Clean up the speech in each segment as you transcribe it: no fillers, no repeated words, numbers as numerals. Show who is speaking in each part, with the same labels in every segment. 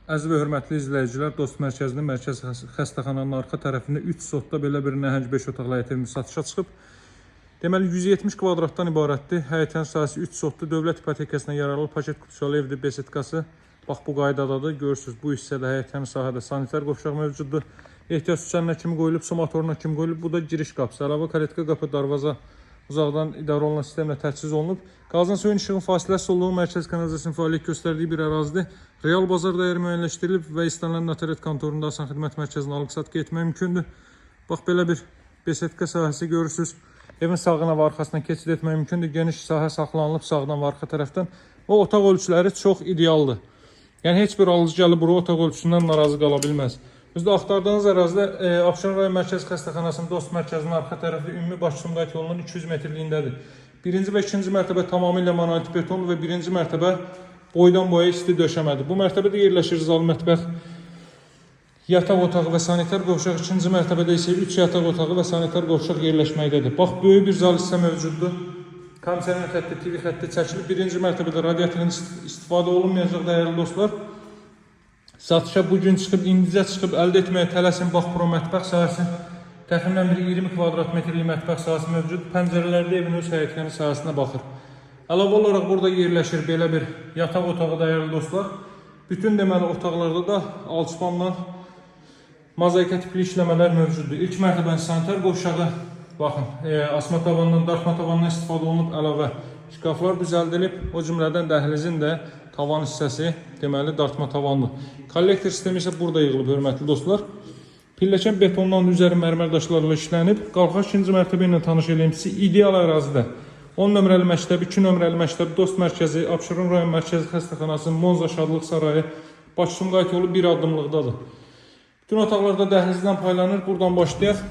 Speaker 1: Əziz və hörmətli izləyicilər, Dost Mərkəzinin Mərkəz Xəstəxananın arxa tərəfində 3 sotda belə bir nəhəng 5 otaqlı həyət evimiz satışa çıxıb. Deməli 170 kvadratdan ibarətdir. Həyətin sahəsi 3 sotdur. Dövlət ipotekasına yararlı paket kutusalı evdir. Besetkası bax bu qaydadadır. Görürsünüz, bu hissədə həyətin sahədə sanitar qovşaq mövcuddur. Ehtiyac sükanına kimi qoyulub, su motoruna kimi qoyulub. Bu da giriş qapısı. Əlavə karetka qapı, darvaza uzaqdan idarə olunan sistemlə təchiz olunub. Qazın suyun işığın fasiləsi olduğu mərkəz kanalizasyon fəaliyyət göstərdiyi bir ərazidir. Real bazar dəyəri müəyyənləşdirilib və istənilən notariat kontorunda asan xidmət mərkəzinə alıq-satqı etmək mümkündür. Bax belə bir besetka sahəsi görürsünüz. Evin sağına və arxasına keçid etmək mümkündür. Geniş sahə saxlanılıb sağdan və arxa tərəfdən. O otaq ölçüləri çox idealdır. Yəni heç bir alıcı gəlib bura otaq ölçüsündən narazı qala bilməz. Bizdə axtardığınız ərazidə Abşeron rayon Mərkəz Xəstəxanasının Dost Mərkəzinin arxa tərəfi ümumi Bakı-Sumqayıt yolunun 200 metrliyindədir. Birinci və ikinci mərtəbə tamamilə monolit betonlu və birinci mərtəbə boydan boya isti döşəmədir. Bu mərtəbədə yerləşir zal mətbəx, yataq otağı və sanitar qovşaq. İkinci mərtəbədə isə 3 yataq otağı və sanitar qovşaq yerləşməkdədir. Bax, böyük bir zal hissə mövcuddur. Kondisioner xətti, TV xətti çəkilib. Birinci mərtəbədə radiatorun istifadə olunmayacaq dəyərli dostlar. Satışa bugün çıxıb, indicə çıxıb, əldə etməyə tələsin. Bax, bura mətbəx sahəsi. Təxminən bir 20 kvadrat metrlik mətbəx sahəsi mövcud. Pəncərələrdə evin öz həyətinin sahəsinə baxır. Əlavə olaraq burada yerləşir belə bir yataq otağı dəyərli dostlar. Bütün deməli otaqlarda da alçıpandan mozaika tipli işləmələr mövcuddur. İlk mərtəbənin sanitar qovşağı, baxın, asma tavandan, dartma tavandan istifadə olunub, əlavə şkaflar düzəldilib. O cümlədən dəhlizin də tavan hissəsi deməli dartma tavanlı. Kollektor sistemi isə burada yığılıb, hörmətli dostlar. Pilləkən betondan üzəri mərmər daşlarla işlənib. Qalxaq ikinci mərtəbə ilə tanış edeyim sizi. İdeal ərazidə 10 nömrəli məktəb, 2 nömrəli məktəb, Dost Mərkəzi, Abşeron rayon Mərkəzi Xəstəxanası, Monza Şadlıq Sarayı, Bakı-Sumqayıt yolu bir addımlıqdadır. Bütün otaqlarda dəhlizdən paylanır. Buradan başlayaq.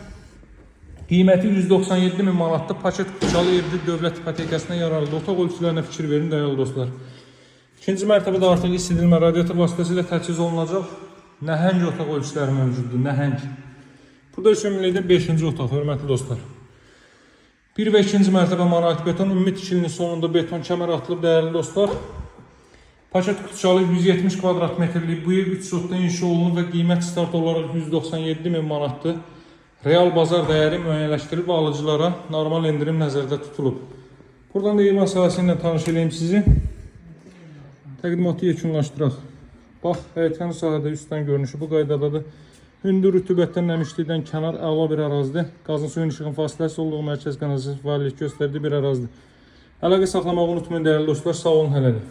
Speaker 1: Qiyməti 197 min manatdır. Paket kutusalı evdir. Dövlət ipotekasına yararlı. Otaq ölçülərinə fikir verin dəyərli dostlar. İkinci mərtəbədə artıq isidilmə radiator vasitəsilə təchiz olunacaq. Nəhəng otaq ölçüləri mövcuddur, nəhəng. Burada ümumilikdə 5-ci otaq, hörmətli dostlar. 1 və 2-ci mərtəbə monolit beton, ümumi tikilinin sonunda beton kəmər atılıb, dəyərli dostlar. Paket kutusalı 170 kvadrat metrlik bu ev 3 sotda inşa olunub və qiymət start olaraq 197 min manatdır. Real bazar dəyəri müəyyənləşdirilib və alıcılara normal endirim nəzərdə tutulub. Buradan da iyman sahəsi ilə tanış edeyim sizi. Təqdimatı yekunlaşdıraq. Bax, həyətin sahədə üstdən görünüşü bu qaydadadır. Hündür rütubətdən, nəmişlikdən kənar əla bir ərazidir. Qazın suyun işığın fasiləsi olduğu mərkəz kanalizasyon fəaliyyət göstərdiyi bir ərazidir. Əlaqə saxlamağı unutmayın dəyərli dostlar. Sağ olun, hələlik.